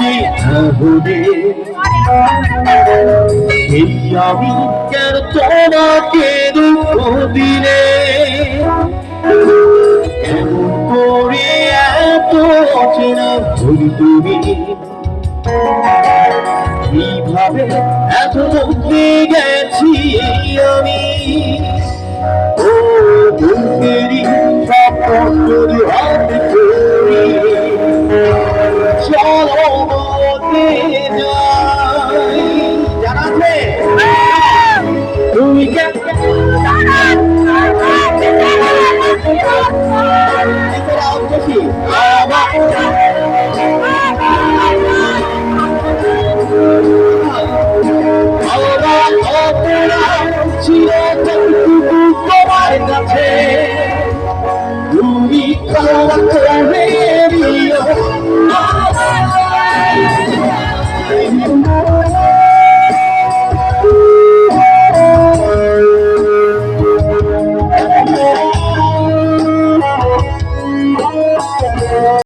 যে হলে এই আমি কেন তোমাকে দুঃখ দিলে কেমন করে এত অচেনা ভুল তুমি কিভাবে এত বদলে গেছি আমি ও বুকেরই সব কষ্ট হাত ধরে চলো বলতে যাই জানাতে তুমি তোমার কাছে তুমি